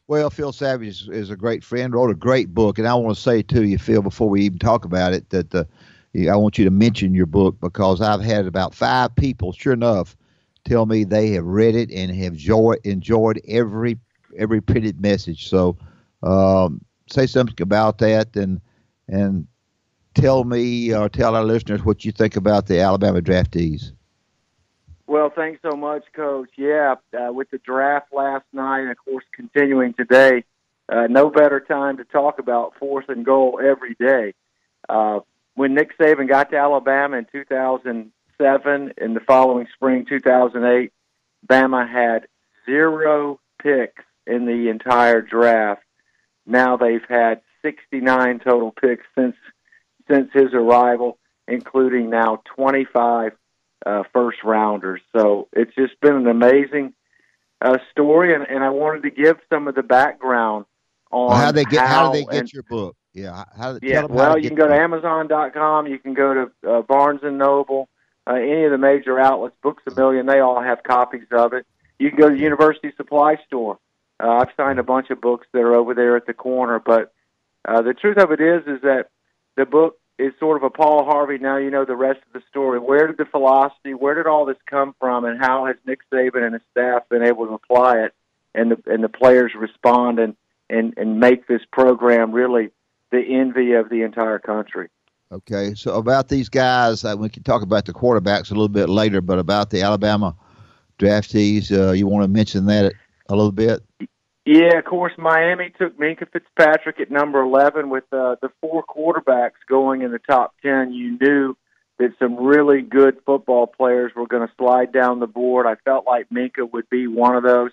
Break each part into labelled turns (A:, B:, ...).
A: Well, Phil Savage is a great friend, wrote a great book, and I want to say to you, Phil, before we even talk about it, that I want you to mention your book because I've had about 5 people, sure enough, tell me they have read it and have enjoyed every printed message. So say something about that and tell me or tell our listeners what you think about the Alabama draftees.
B: Well, thanks so much, Coach. Yeah, with the draft last night and, of course, continuing today, no better time to talk about 4th and goal every day. When Nick Saban got to Alabama in 2007 and the following spring, 2008, Bama had 0 picks in the entire draft. Now they've had 69 total picks since his arrival, including now 25 first rounders. So it's just been an amazing story, and I wanted to give some of the background on
A: how do they get your book? Yeah,
B: you can go to Amazon.com, you can go to Barnes and Noble, any of the major outlets, Books A Million, they all have copies of it. You can go to the University Supply Store. I've signed a bunch of books that are over there at the corner, but the truth of it is that the book is sort of a Paul Harvey, now you know the rest of the story. Where did the philosophy, where did all this come from, and how has Nick Saban and his staff been able to apply it, and the players respond and make this program really the envy of the entire country.
A: Okay, so about these guys, we can talk about the quarterbacks a little bit later, but about the Alabama draftees, you want to mention that a little bit?
B: Yeah, of course, Miami took Minkah Fitzpatrick at number 11 with the 4 quarterbacks going in the top 10. You knew that some really good football players were going to slide down the board. I felt like Minkah would be one of those.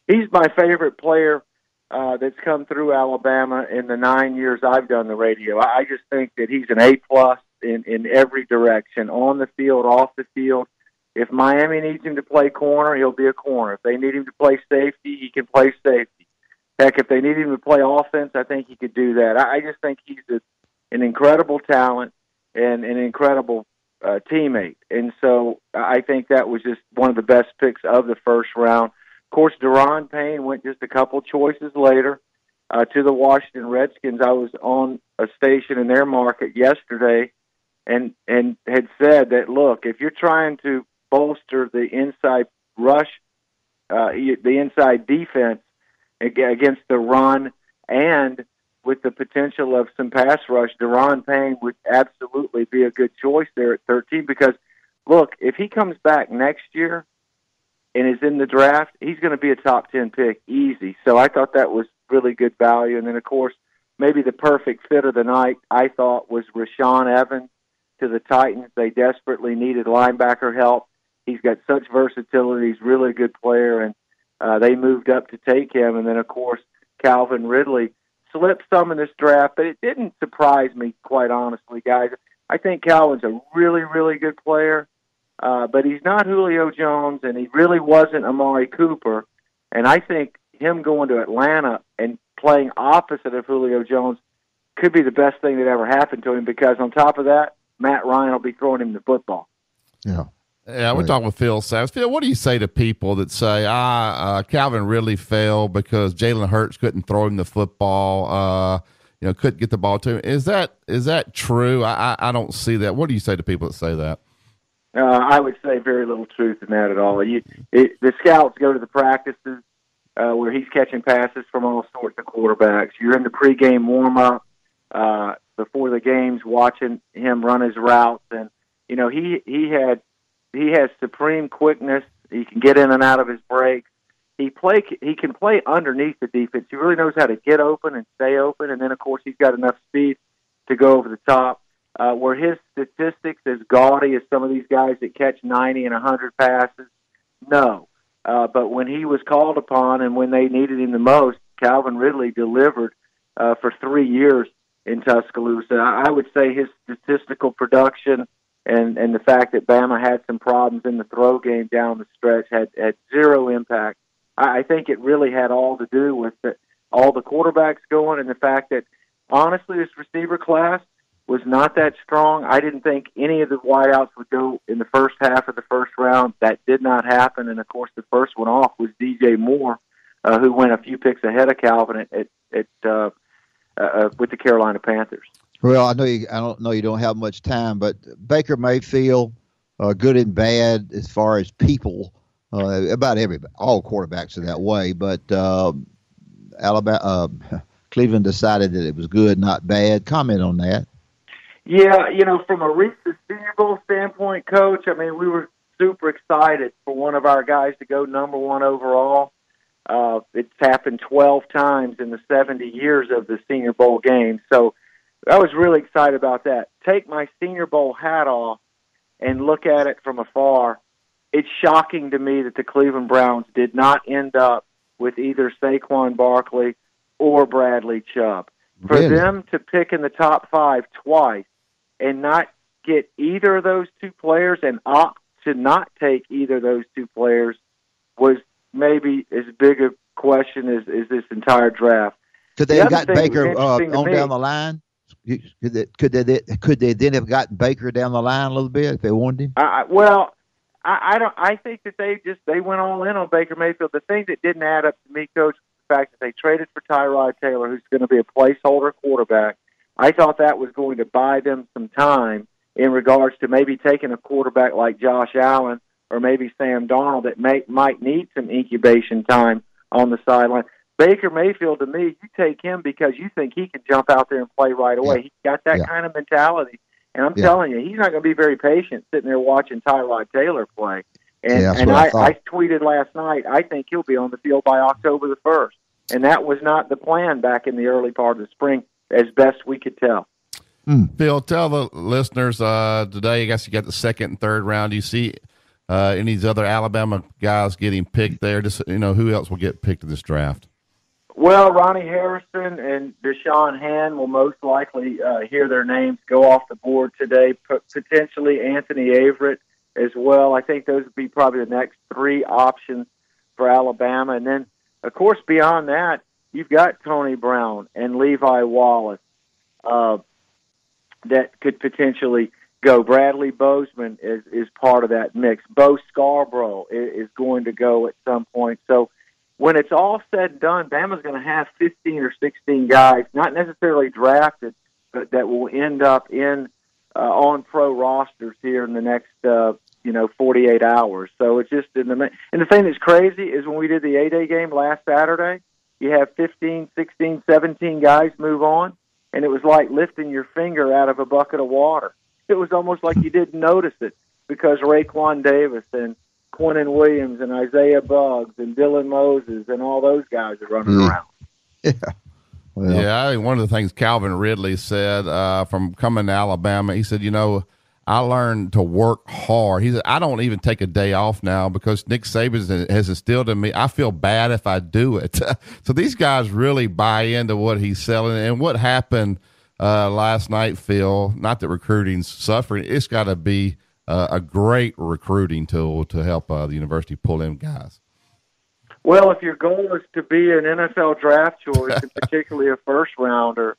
B: He's my favorite player that's come through Alabama in the 9 years I've done the radio. I just think that he's an A-plus in every direction, on the field, off the field. If Miami needs him to play corner, he'll be a corner. If they need him to play safety, he can play safety. Heck, if they need him to play offense, I think he could do that. I just think he's an incredible talent and an incredible teammate. And so I think that was just one of the best picks of the first round. Of course, Daron Payne went just a couple choices later to the Washington Redskins. I was on a station in their market yesterday and had said that, look, if you're trying to bolster the inside rush, the inside defense against the run, and with the potential of some pass rush, Daron Payne would absolutely be a good choice there at 13 because, look, if he comes back next year and is in the draft, he's going to be a top 10 pick easy. So I thought that was really good value. And then, of course, maybe the perfect fit of the night, I thought, was Rashaan Evans to the Titans. They desperately needed linebacker help. He's got such versatility. He's really a good player, and they moved up to take him. And then, of course, Calvin Ridley slipped some in this draft, but it didn't surprise me, quite honestly, guys. I think Calvin's a really, really good player, but he's not Julio Jones, and he really wasn't Amari Cooper. And I think him going to Atlanta and playing opposite of Julio Jones could be the best thing that ever happened to him because, on top of that, Matt Ryan will be throwing him the football.
C: Yeah. Yeah, we're talking with Phil Savage. Phil, what do you say to people that say, Calvin really fell because Jalen Hurts couldn't throw him the football, couldn't get the ball to him? Is that true? I don't see that. What do you say to people that say that?
B: I would say very little truth in that at all. The scouts go to the practices where he's catching passes from all sorts of quarterbacks. You're in the pregame warm-up before the games watching him run his routes. And, he has supreme quickness. He can get in and out of his breaks. He can play underneath the defense. He really knows how to get open and stay open. And then, of course, he's got enough speed to go over the top. Were his statistics as gaudy as some of these guys that catch 90 and 100 passes? No. But when he was called upon and when they needed him the most, Calvin Ridley delivered for 3 years in Tuscaloosa. I would say his statistical production and the fact that Bama had some problems in the throw game down the stretch had zero impact. I think it really had all to do with all the quarterbacks going and the fact that, honestly, this receiver class was not that strong. I didn't think any of the wideouts would go in the first half of the first round. That did not happen. And, of course, the first one off was DJ Moore who went a few picks ahead of Calvin with the Carolina Panthers.
A: Well, I don't know you don't have much time, but Baker Mayfield, good and bad as far as people. About all quarterbacks are that way, but Cleveland decided that it was good, not bad. Comment on that.
B: Yeah, from a recent Senior Bowl standpoint, Coach, I mean, we were super excited for one of our guys to go number one overall. It's happened 12 times in the 70 years of the Senior Bowl game, so I was really excited about that. Take my Senior Bowl hat off and look at it from afar. It's shocking to me that the Cleveland Browns did not end up with either Saquon Barkley or Bradley Chubb. For them to pick in the top 5 twice and not get either of those two players and opt to not take either of those two players was maybe as big a question as this entire draft.
A: Could they have gotten Baker on down the line? Could they then have gotten Baker down the line a little bit if they wanted him?
B: I think that they went all in on Baker Mayfield. The thing that didn't add up to me, Coach, was the fact that they traded for Tyrod Taylor, who's going to be a placeholder quarterback. I thought that was going to buy them some time in regards to maybe taking a quarterback like Josh Allen or maybe Sam Darnold that might need some incubation time on the sideline. Baker Mayfield, to me, you take him because you think he can jump out there and play right away. Yeah. He's got that kind of mentality. And I'm telling you, he's not going to be very patient sitting there watching Tyrod Taylor play. And, I tweeted last night, I think he'll be on the field by October the 1st. And that was not the plan back in the early part of the spring, as best we could tell.
C: Phil, tell the listeners today, I guess you got the second and third round. Do you see any of these other Alabama guys getting picked there? Just who else will get picked in this draft?
B: Well, Ronnie Harrison and Deshaun Hand will most likely hear their names go off the board today. Potentially Anthony Averett as well. I think those would be probably the next 3 options for Alabama. And then, of course, beyond that, you've got Tony Brown and Levi Wallace that could potentially go. Bradley Bozeman is part of that mix. Bo Scarborough is going to go at some point. So when it's all said and done, Bama's going to have 15 or 16 guys, not necessarily drafted, but that will end up in on pro rosters here in the next 48 hours. So it's just and the thing that's crazy is when we did the A-Day game last Saturday, you have 15, 16, 17 guys move on, and it was like lifting your finger out of a bucket of water. It was almost like you didn't notice it because Raekwon Davis and Quinnen Williams and Isaiah Buggs and Dylan Moses and all those guys are running around.
A: Yeah. Well.
C: Yeah, I think one of the things Calvin Ridley said from coming to Alabama, he said, I learned to work hard. He said, I don't even take a day off now because Nick Saban has instilled in me, I feel bad if I do it. So these guys really buy into what he's selling. And what happened last night, Phil, not that recruiting's suffering, it's got to be a great recruiting tool to help the university pull in guys.
B: Well, if your goal is to be an NFL draft choice, and particularly a first-rounder,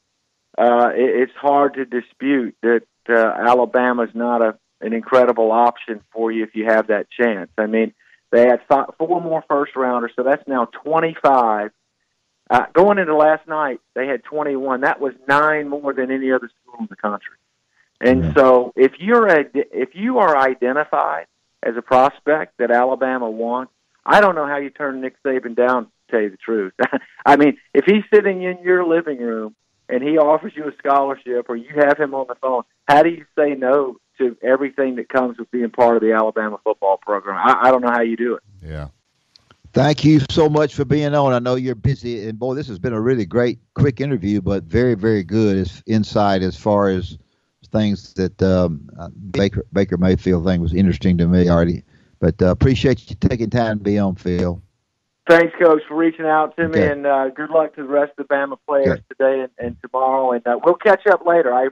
B: it's hard to dispute that Alabama's not an incredible option for you if you have that chance. I mean, they had 4 more first-rounders, so that's now 25. Going into last night, they had 21. That was 9 more than any other school in the country. And so if you are identified as a prospect that Alabama wants, I don't know how you turn Nick Saban down, to tell you the truth. I mean, if he's sitting in your living room and he offers you a scholarship or you have him on the phone, how do you say no to everything that comes with being part of the Alabama football program? I don't know how you do it.
C: Yeah.
A: Thank you so much for being on. I know you're busy, and boy, this has been a really great, quick interview, but very, very good insight as far as things that Baker Mayfield thing was interesting to me already. But appreciate you taking time to be on, Phil.
B: Thanks, Coach, for reaching out to me, and good luck to the rest of the Bama players today and tomorrow. And we'll catch up later. I